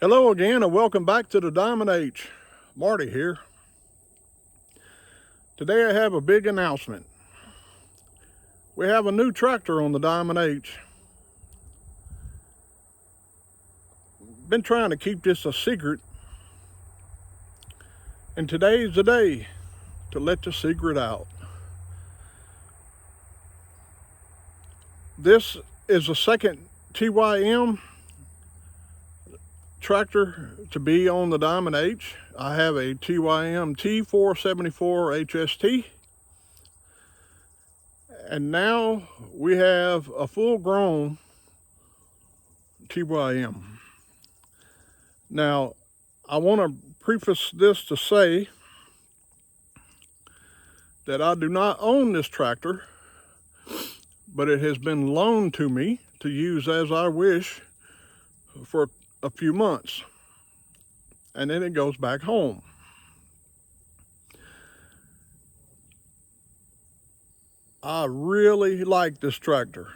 Hello again and welcome back to the Diamond H. Marty here. Today I have a big announcement. We have a new tractor on the Diamond H. Been trying to keep this a secret, and today's the day to let the secret out. This is the second TYM tractor to be on the Diamond H. I have a TYM T4058P, and now we have a full-grown TYM. Now, I want to preface this to say that I do not own this tractor, but it has been loaned to me to use as I wish for a few months, and then it goes back home. I really like this tractor.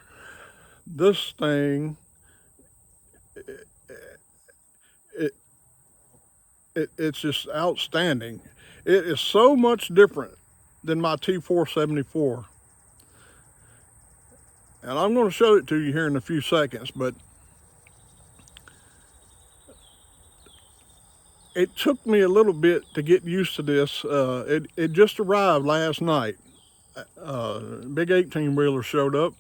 This thing, it's just outstanding. It is so much different than my T474. And I'm going to show it to you here in a few seconds, but it took me a little bit to get used to this. It just arrived last night. Big 18-wheeler showed up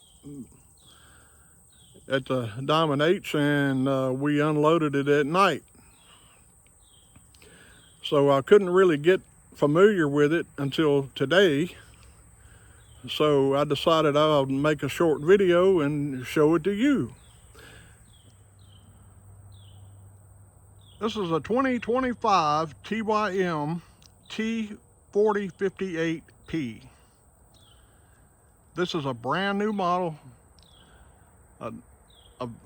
at the Diamond H, and we unloaded it at night. So I couldn't really get familiar with it until today. So I decided I'll make a short video and show it to you. This is a 2025 TYM T4058P. This is a brand new model, a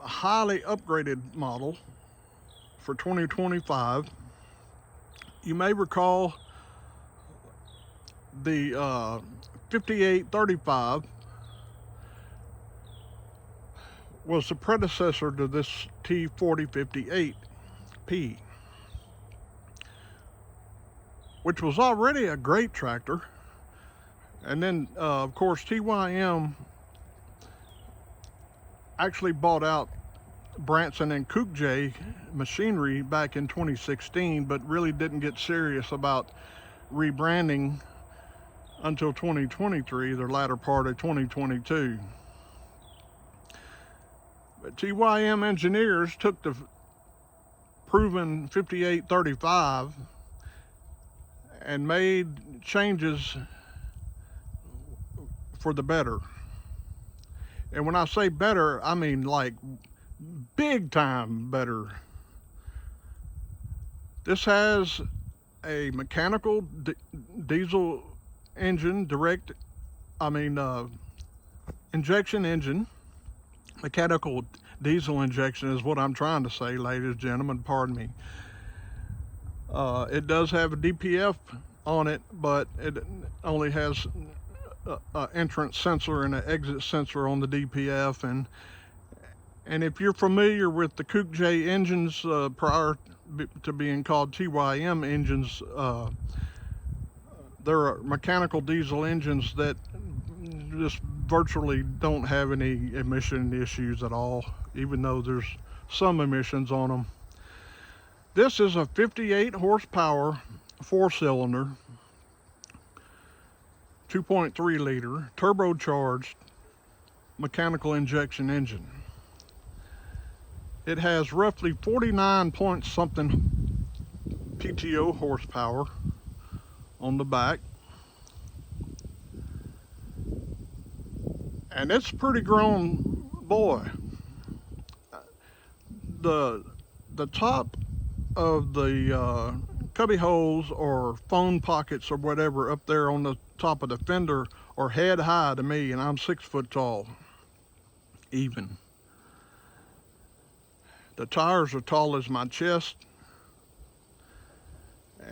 highly upgraded model for 2025. You may recall the 5835 was the predecessor to this T4058P, which was already a great tractor. And then, of course, TYM actually bought out Branson and Cookjay machinery back in 2016, but really didn't get serious about rebranding until 2023, the latter part of 2022. But TYM engineers took the proven 5835 and made changes for the better. And when I say better, I mean like big time better. This has a mechanical diesel engine, injection engine. Mechanical diesel injection is what I'm trying to say, ladies and gentlemen, pardon me. It does have a DPF on it, but it only has an entrance sensor and an exit sensor on the DPF. And if you're familiar with the Cookjay engines prior to being called TYM engines, there are mechanical diesel engines that just virtually don't have any emission issues at all, even though there's some emissions on them. This is a 58 horsepower, 4-cylinder, 2.3 liter, turbocharged mechanical injection engine. It has roughly 49 point something PTO horsepower on the back. And it's a pretty grown boy. The top of the cubby holes or phone pockets or whatever up there on the top of the fender are head high to me, and I'm 6 foot tall, even. The tires are tall as my chest.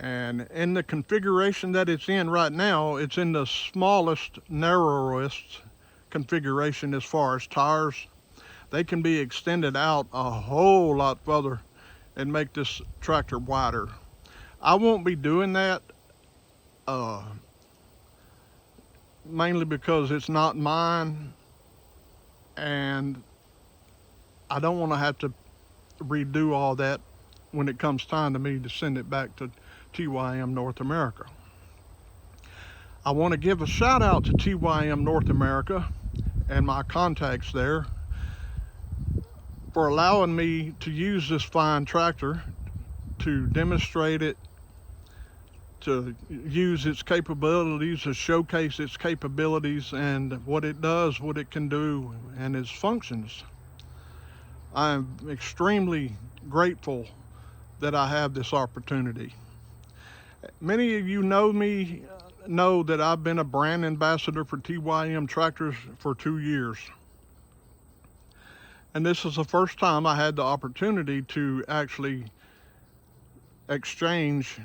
And in the configuration that it's in right now, it's in the smallest, narrowest configuration as far as tires. They can be extended out a whole lot further and make this tractor wider. I won't be doing that, mainly because it's not mine, and I don't want to have to redo all that when it comes time to me to send it back to TYM North America. I want to give a shout out to TYM North America and my contacts there for allowing me to use this fine tractor to demonstrate it, to use its capabilities, to showcase its capabilities and what it does, what it can do, and its functions. I am extremely grateful that I have this opportunity. Many of you know me, know that I've been a brand ambassador for TYM tractors for 2 years. And this is the first time I had the opportunity to actually exchange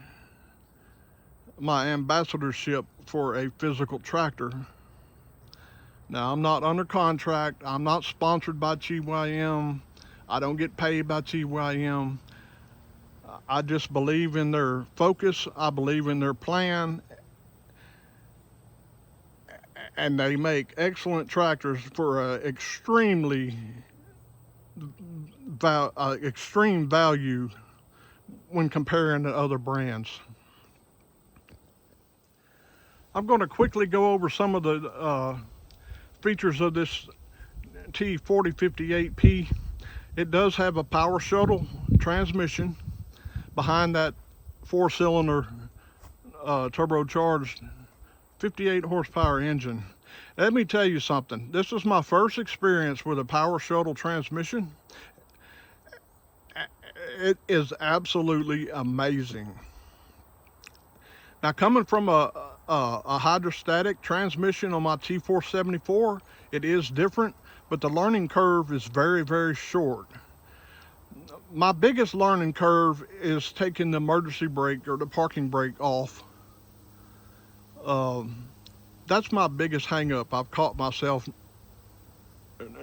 my ambassadorship for a physical tractor. Now, I'm not under contract. I'm not sponsored by TYM. I don't get paid by TYM. I just believe in their focus. I believe in their plan. And they make excellent tractors for extreme value when comparing to other brands. I'm going to quickly go over some of the features of this T4058P. It does have a power shuttle transmission behind that 4-cylinder turbocharged 58 horsepower engine. Let me tell you something. This is my first experience with a power shuttle transmission. It is absolutely amazing. Now, coming from a hydrostatic transmission on my T474, it is different, but the learning curve is very, very short. My biggest learning curve is taking the emergency brake or the parking brake off. That's my biggest hang up I've caught myself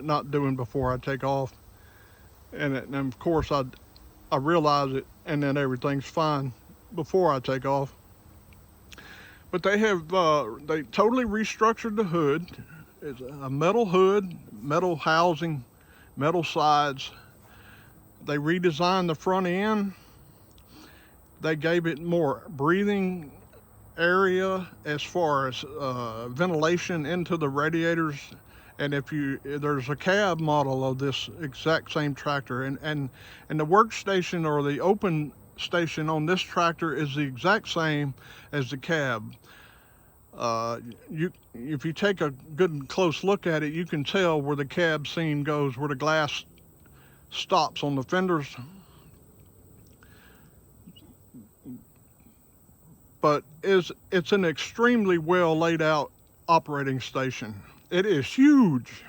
not doing before I take off. And of course I realize it, and then everything's fine before I take off. But they have they totally restructured the hood. It's a metal hood, metal housing, metal sides. They redesigned the front end. They gave it more breathing area as far as ventilation into the radiators. And there's a cab model of this exact same tractor, and the workstation or the open station on this tractor is the exact same as the cab. If you take a good close look at it, you can tell where the cab seam goes, where the glass stops on the fenders. But it's an extremely well laid out operating station. It is huge.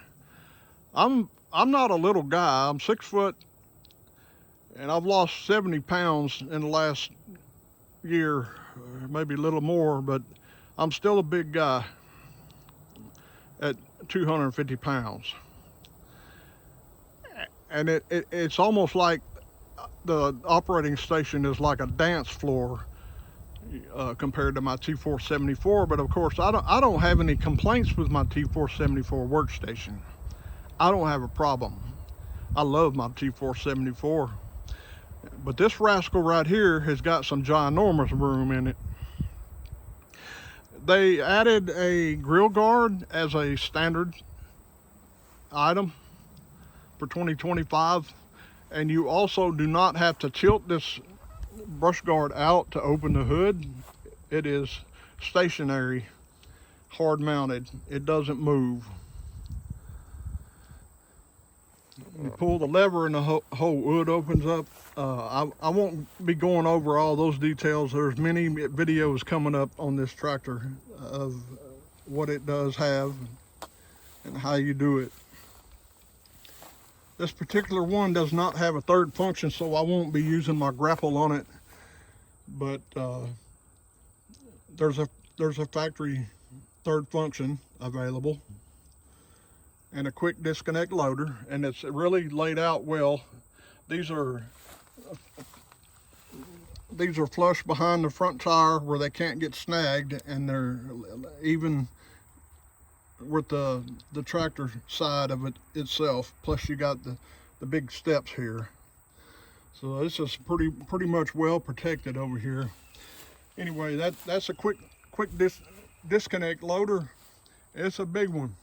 I'm not a little guy. I'm 6 foot, and I've lost 70 pounds in the last year, maybe a little more, but I'm still a big guy at 250 pounds. And it's almost like the operating station is like a dance floor compared to my T474. But of course, I don't have any complaints with my T474 workstation. I don't have a problem. I love my T474. But this rascal right here has got some ginormous room in it. They added a grill guard as a standard item for 2025, and you also do not have to tilt this brush guard out to open the hood. It is stationary, hard mounted. It doesn't move. You pull the lever and the whole hood opens up. I won't be going over all those details. There's many videos coming up on this tractor of what it does have and how you do it. This particular one does not have a third function, so I won't be using my grapple on it. But there's a factory third function available, and a quick disconnect loader, and it's really laid out well. These are these are flush behind the front tire where they can't get snagged, and they're even with the tractor side of it itself. Plus you got the big steps here. So this is pretty much well protected over here. Anyway, that's a quick disconnect loader. It's a big one.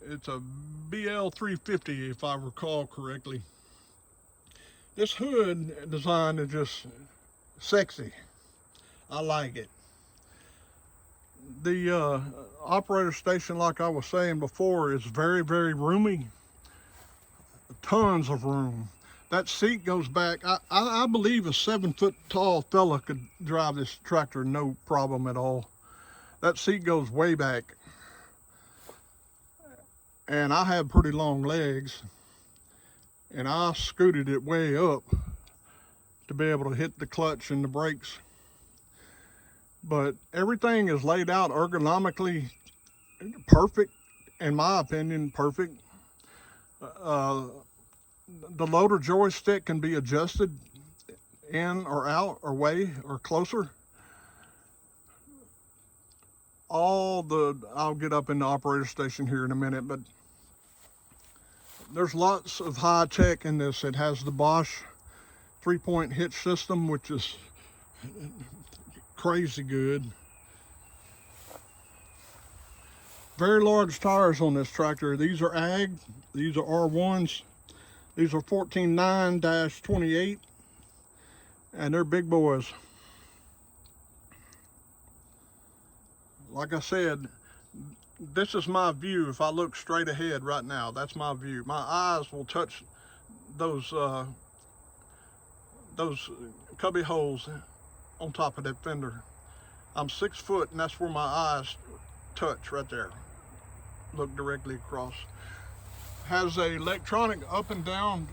It's a BL350 if I recall correctly. This hood design is just sexy. I like it. The operator station, like I was saying before, is very roomy. Tons of room. That seat goes back. I believe a 7-foot tall fella could drive this tractor no problem at all. That seat goes way back. And I have pretty long legs, and I scooted it way up to be able to hit the clutch and the brakes. But everything is laid out ergonomically perfect, in my opinion, perfect. The loader joystick can be adjusted in or out or way or closer. I'll get up in the operator station here in a minute, but there's lots of high tech in this. It has the Bosch 3-point hitch system, which is crazy good. Very large tires on this tractor. These are ag, these are R1s. These are 14.9-28, and they're big boys. Like I said, this is my view. If I look straight ahead right now, that's my view. My eyes will touch those cubby holes on top of that fender. I'm 6 foot, and that's where my eyes touch right there. Look directly across. Has a electronic up and down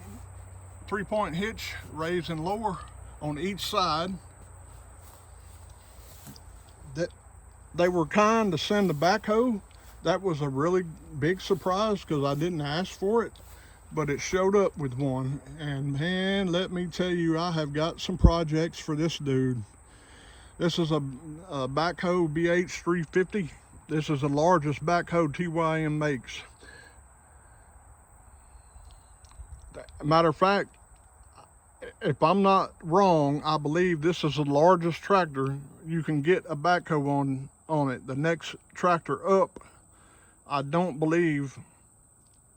3-point hitch, raise and lower on each side. They were kind to send the backhoe. That was a really big surprise because I didn't ask for it, but it showed up with one. And man, let me tell you, I have got some projects for this dude. This is a Backhoe BH350. This is the largest backhoe TYM makes. Matter of fact, if I'm not wrong, I believe this is the largest tractor you can get a backhoe on it. The next tractor up, I don't believe,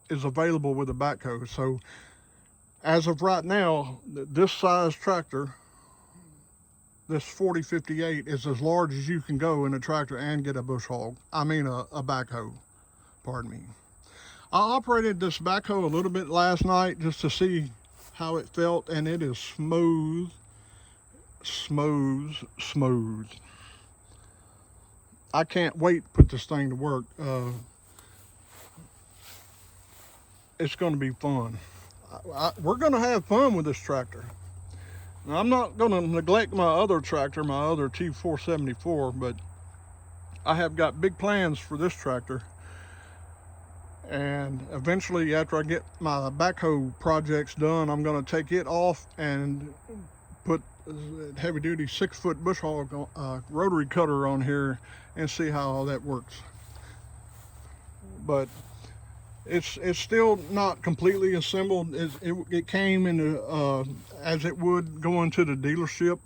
is available with a backhoe. So as of right now, this size tractor, this 4058, is as large as you can go in a tractor and get a bush hog. I mean a backhoe, pardon me. I operated this backhoe a little bit last night just to see how it felt, and it is smooth. I can't wait to put this thing to work. It's going to be fun. We're going to have fun with this tractor. Now, I'm not going to neglect my other tractor, my other T474, but I have got big plans for this tractor. And eventually, after I get my backhoe projects done, I'm going to take it off and put heavy-duty 6-foot bush hog rotary cutter on here and see how all that works. But it's still not completely assembled. It came in as it would go into the dealership,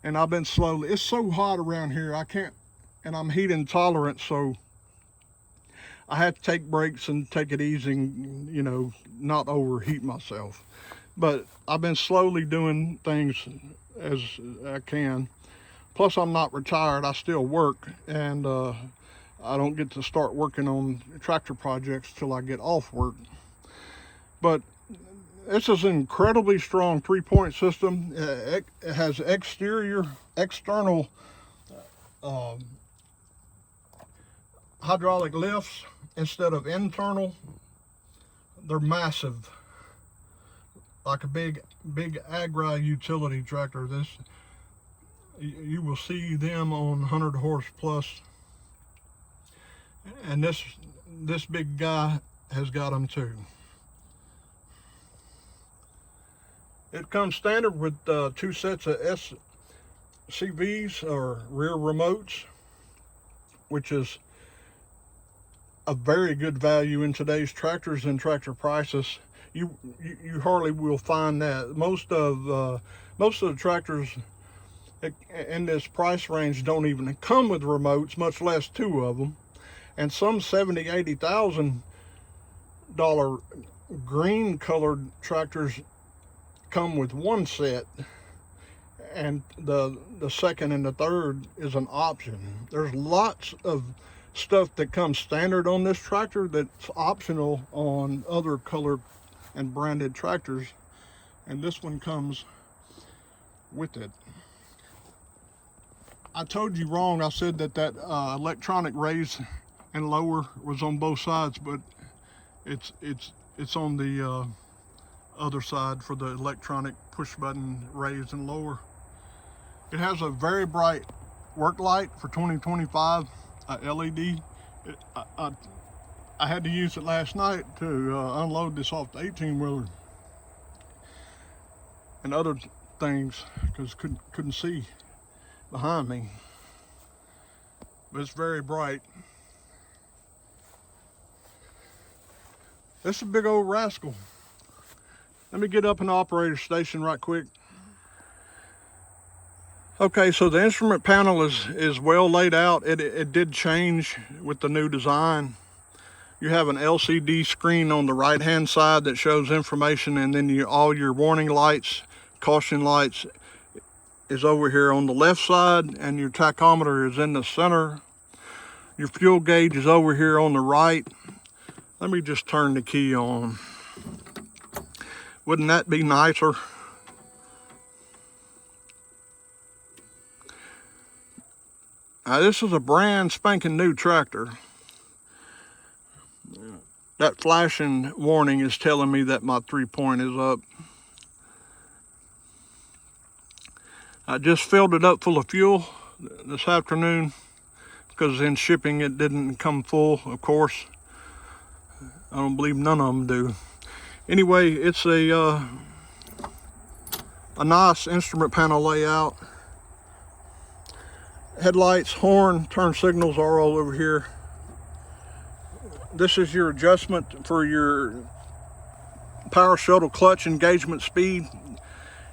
and I've been slowly. It's so hot around here, I can't, and I'm heat intolerant, so I had to take breaks and take it easy, and, you know, not overheat myself. But I've been slowly doing things as I can. Plus, I'm not retired. I still work, and I don't get to start working on tractor projects till I get off work. But this is an incredibly strong 3-point system. It has external hydraulic lifts instead of internal. They're massive, like a big agri utility tractor. You will see them on 100 horse plus, and this big guy has got them too. It comes standard with 2 sets of SCVs or rear remotes, which is a very good value in today's tractors and tractor prices. You hardly will find that. Most of the tractors in this price range don't even come with remotes, much less 2 of them. And some $70,000-$80,000 green colored tractors come with 1 set, and the second and the third is an option. There's lots of stuff that comes standard on this tractor that's optional on other colored and branded tractors, and this one comes with it. I told you wrong. I said that electronic raise and lower was on both sides, but it's on the other side for the electronic push button raise and lower. It has a very bright work light for 2025, LED. I had to use it last night to unload this off the 18-wheeler and other things because couldn't see behind me. But it's very bright. This is a big old rascal. Let me get up in the operator station right quick. Okay, so the instrument panel is well laid out. It did change with the new design. You have an LCD screen on the right hand side that shows information, and then all your warning lights, caution lights is over here on the left side, and your tachometer is in the center. Your fuel gauge is over here on the right. Let me just turn the key on. Wouldn't that be nicer? Now, this is a brand spanking new tractor. That flashing warning is telling me that my 3-point is up. I just filled it up full of fuel this afternoon because in shipping it didn't come full, of course. I don't believe none of them do. Anyway, it's a nice instrument panel layout. Headlights, horn, turn signals are all over here. This is your adjustment for your power shuttle clutch engagement speed.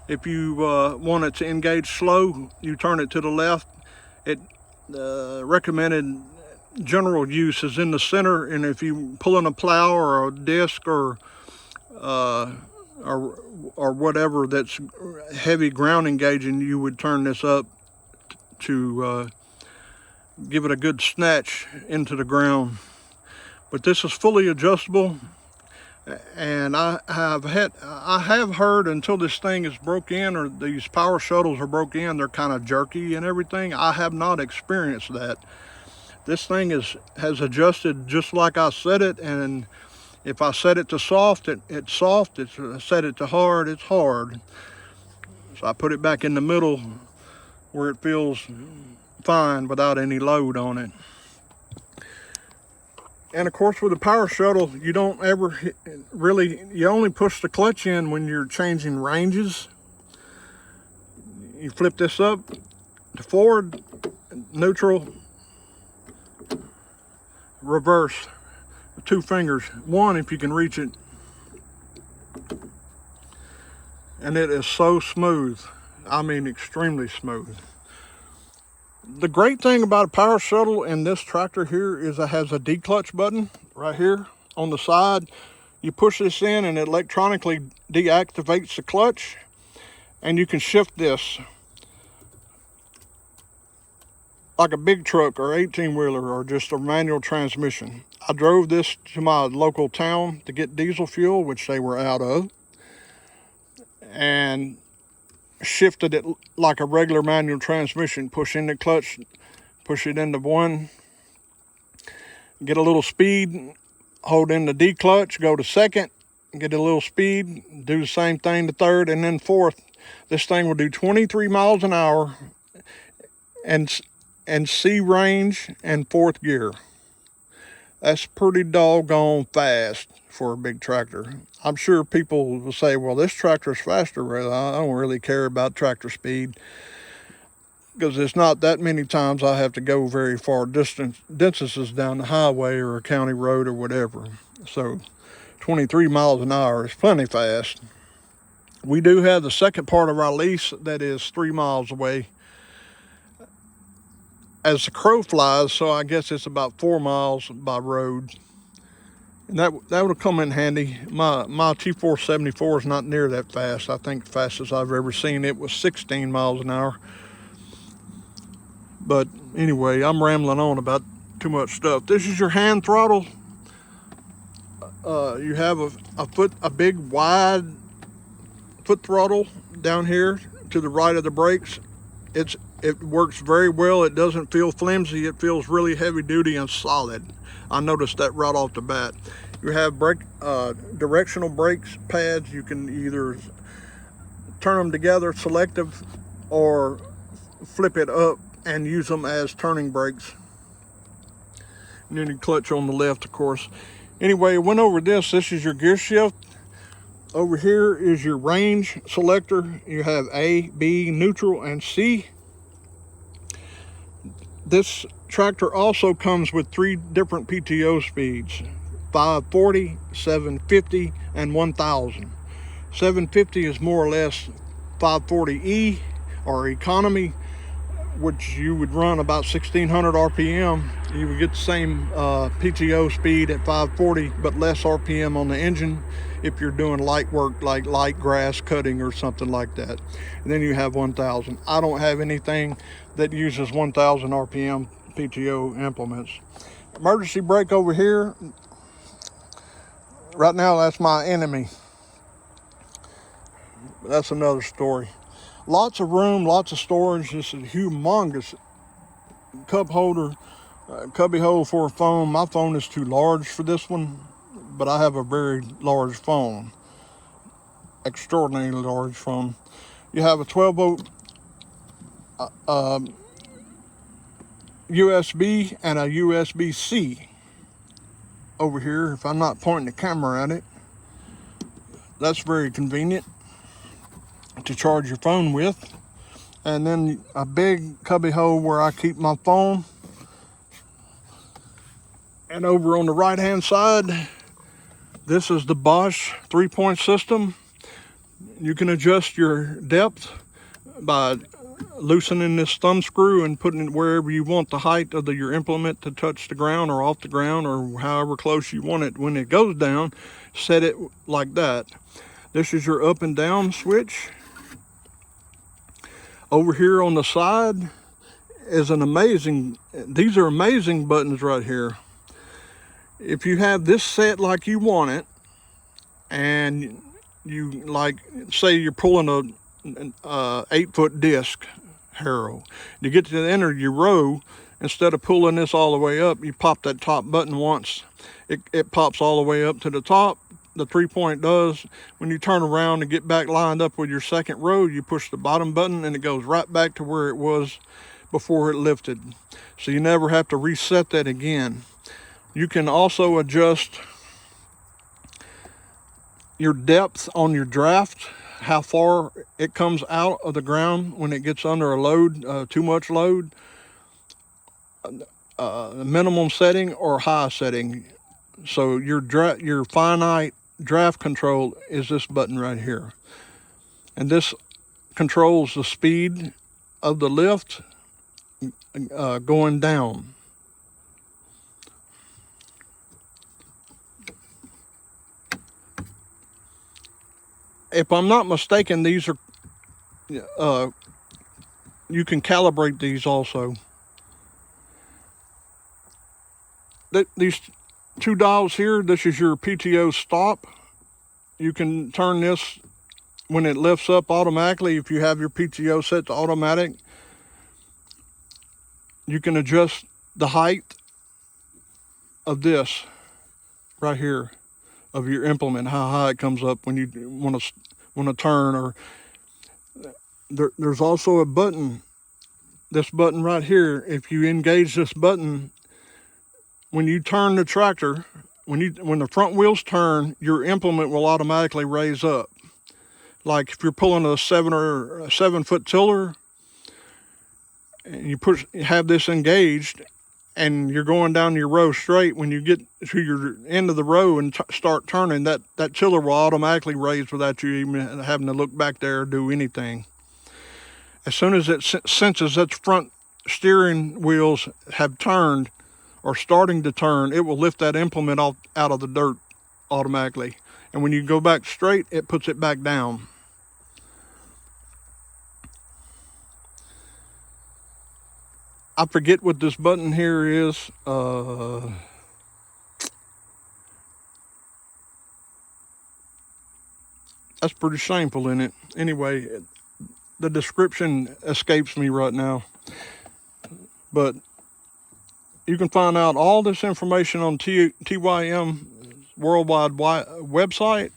If you want it to engage slow, you turn it to the left. It recommended general use is in the center, and if you pull in a plow or a disc or whatever that's heavy ground engaging, you would turn this up to give it a good snatch into the ground. But this is fully adjustable, and I have heard until this thing is broke in or these power shuttles are broke in, they're kind of jerky and everything. I have not experienced that. This thing has adjusted just like I set it, and if I set it to soft, it's soft. If I set it to hard, it's hard. So I put it back in the middle where it feels fine without any load on it. And of course, with the power shuttle, you don't ever you only push the clutch in when you're changing ranges. You flip this up to forward, neutral, reverse, 2 fingers, 1 if you can reach it. And it is so smooth. I mean, extremely smooth. The great thing about a power shuttle in this tractor here is it has a declutch button right here on the side. You push this in and it electronically deactivates the clutch, and you can shift this like a big truck or 18-wheeler or just a manual transmission. I drove this to my local town to get diesel fuel, which they were out of, and shifted it like a regular manual transmission. Push in the clutch, push it into 1, get a little speed, hold in the D clutch, go to 2nd, get a little speed, do the same thing to 3rd, and then 4th. This thing will do 23 miles an hour and C range and 4th gear. That's pretty doggone fast for a big tractor. I'm sure people will say, well, this tractor's faster. Well, I don't really care about tractor speed, because it's not that many times I have to go very far distances down the highway or a county road or whatever. So 23 miles an hour is plenty fast. We do have the second part of our lease that is 3 miles away as the crow flies, so I guess it's about 4 miles by road. And that would come in handy. My T474 is not near that fast. I think the fastest I've ever seen it was 16 miles an hour. But anyway, I'm rambling on about too much stuff. This is your hand throttle. You have a big wide foot throttle down here to the right of the brakes. It works very well. It doesn't feel flimsy. It feels really heavy duty and solid. I noticed that right off the bat. You have directional brakes pads. You can either turn them together selective or flip it up and use them as turning brakes. And then you clutch on the left, of course. Anyway, I went over this. This is your gear shift. Over here is your range selector. You have A, B, neutral, and C. This tractor also comes with 3 different PTO speeds: 540, 750, and 1000. 750 is more or less 540E or economy, which you would run about 1600 RPM. You would get the same PTO speed at 540, but less RPM on the engine if you're doing light work like light grass cutting or something like that. And then you have 1000. I don't have anything that uses 1000 RPM PTO implements. Emergency brake over here. Right now, that's my enemy. That's another story. Lots of room, lots of storage. This is a humongous cup holder, cubby hole for a phone. My phone is too large for this one, but I have a very large phone, extraordinarily large phone. You have a 12 volt USB and a USB-C over here. If I'm not pointing the camera at it, that's very convenient to charge your phone with. And then a big cubby hole where I keep my phone. And over on the right hand side, this is the Bosch 3-point system. You can adjust your depth by loosening this thumb screw and putting it wherever you want the height of your implement to touch the ground or off the ground, or however close you want it. When it goes down, set it like that. This is your up and down switch. Over here on the side is these are amazing buttons right here. If you have this set like you want it, and you, like, say you're pulling an 8-foot disc harrow, you get to the end of your row, instead of pulling this all the way up, you pop that top button once. It pops all the way up to the top. The 3-point does. When you turn around and get back lined up with your second row, you push the bottom button and it goes right back to where it was before it lifted. So you never have to reset that again. You can also adjust your depth on your draft, how far it comes out of the ground when it gets under a load, too much load, minimum setting or high setting. So your finite draft control is this button right here. And this controls the speed of the lift going down. If I'm not mistaken, these are, you can calibrate these also. These 2 dials here, this is your PTO stop. You can turn this when it lifts up automatically. If you have your PTO set to automatic, you can adjust the height of this right here of your implement, how high it comes up when you want to turn. Or there's also a button, this button right here. If you engage this button when you turn the tractor, when the front wheels turn, your implement will automatically raise up. Like if you're pulling a 7 foot tiller and you have this engaged and you're going down your row straight, when you get to your end of the row and start turning, that tiller will automatically raise without you even having to look back there or do anything. As soon as it senses its front steering wheels have turned or starting to turn, it will lift that implement out of the dirt automatically. And when you go back straight, it puts it back down. I forget what this button here is. That's pretty shameful, isn't it? Anyway, the description escapes me right now. But you can find out all this information on TYM worldwide website.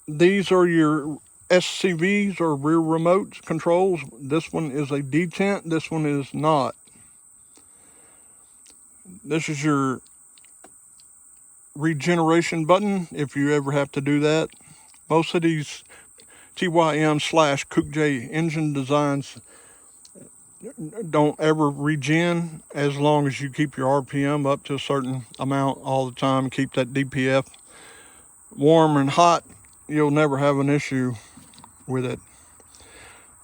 These are your SCVs or rear remote controls. This one is a detent, this one is not. This is your regeneration button if you ever have to do that. Most of these TYM/Cook engine designs don't ever regen as long as you keep your RPM up to a certain amount all the time. Keep that DPF warm and hot. You'll never have an issue with it.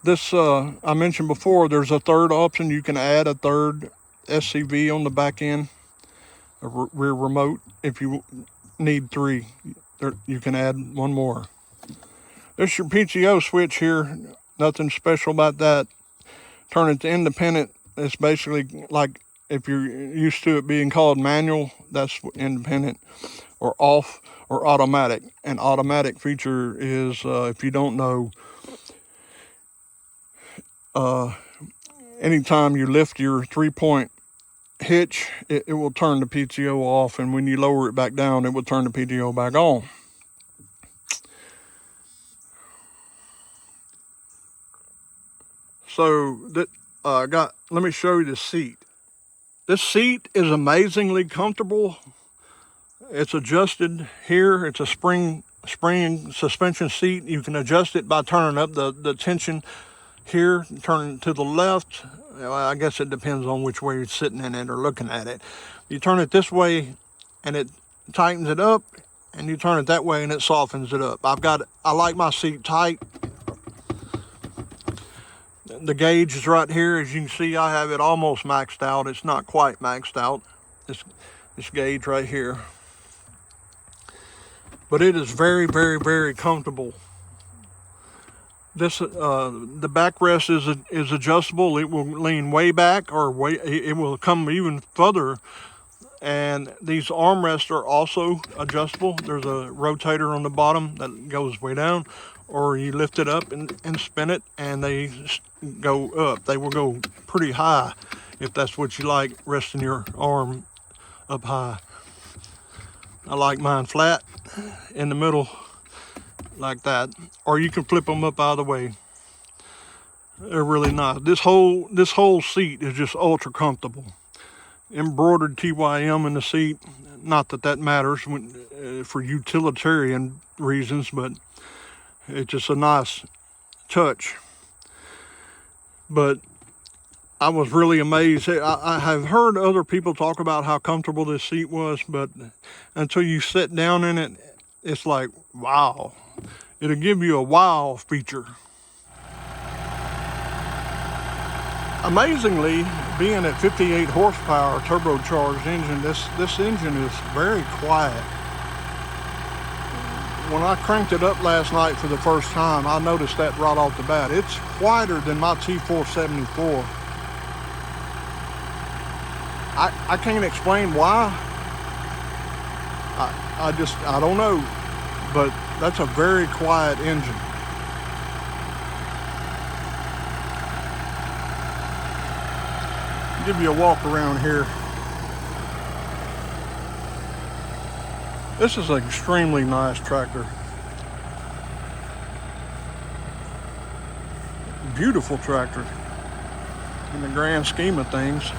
This, I mentioned before, there's a third option. You can add a third SCV on the back end, a rear remote. If you need 3, you can add one more. This is your PTO switch here. Nothing special about that. Turn it to independent. It's basically like if you're used to it being called manual, that's independent, or off, or automatic. An automatic feature is, if you don't know, anytime you lift your 3-point hitch, it will turn the PTO off, and when you lower it back down, it will turn the PTO back on. So let me show you the seat. This seat is amazingly comfortable. It's adjusted here. It's a spring suspension seat. You can adjust it by turning up the tension here, turning to the left. Well, I guess it depends on which way you're sitting in it or looking at it. You turn it this way and it tightens it up, and you turn it that way and it softens it up. I like my seat tight. The gauge is right here. As you can see, I have it almost maxed out. It's not quite maxed out, this gauge right here. But it is very, very, very comfortable. This the backrest is adjustable. It will lean way back, or it will come even further. And these armrests are also adjustable. There's a rotator on the bottom that goes way down, or you lift it up and spin it, and they go up. They will go pretty high if that's what you like, resting your arm up high. I like mine flat in the middle like that, or you can flip them up either way. They're really nice. This whole seat is just ultra comfortable. Embroidered TYM in the seat. Not that matters for utilitarian reasons, but it's just a nice touch. But I was really amazed. I have heard other people talk about how comfortable this seat was, but until you sit down in it, it's like, wow. It'll give you a wow feature. Amazingly, being at 58 horsepower turbocharged engine, this engine is very quiet. When I cranked it up last night for the first time, I noticed that right off the bat. It's quieter than my T474. I can't explain why. I don't know, but that's a very quiet engine. Give you a walk around here. This is an extremely nice tractor. Beautiful tractor in the grand scheme of things.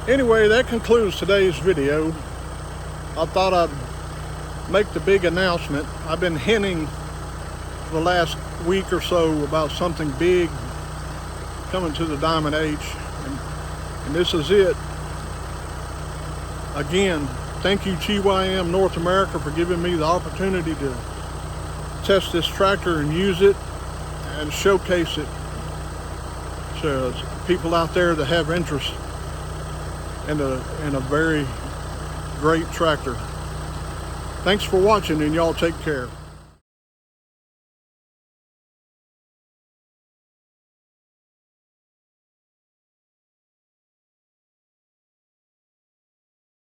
Anyway, that concludes today's video. I thought I'd make the big announcement. I've been hinting for the last week or so about something big coming to the Diamond H, and this is it. Again, thank you TYM North America for giving me the opportunity to test this tractor and use it and showcase it to people out there that have interest in a very great tractor. Thanks for watching, and y'all take care.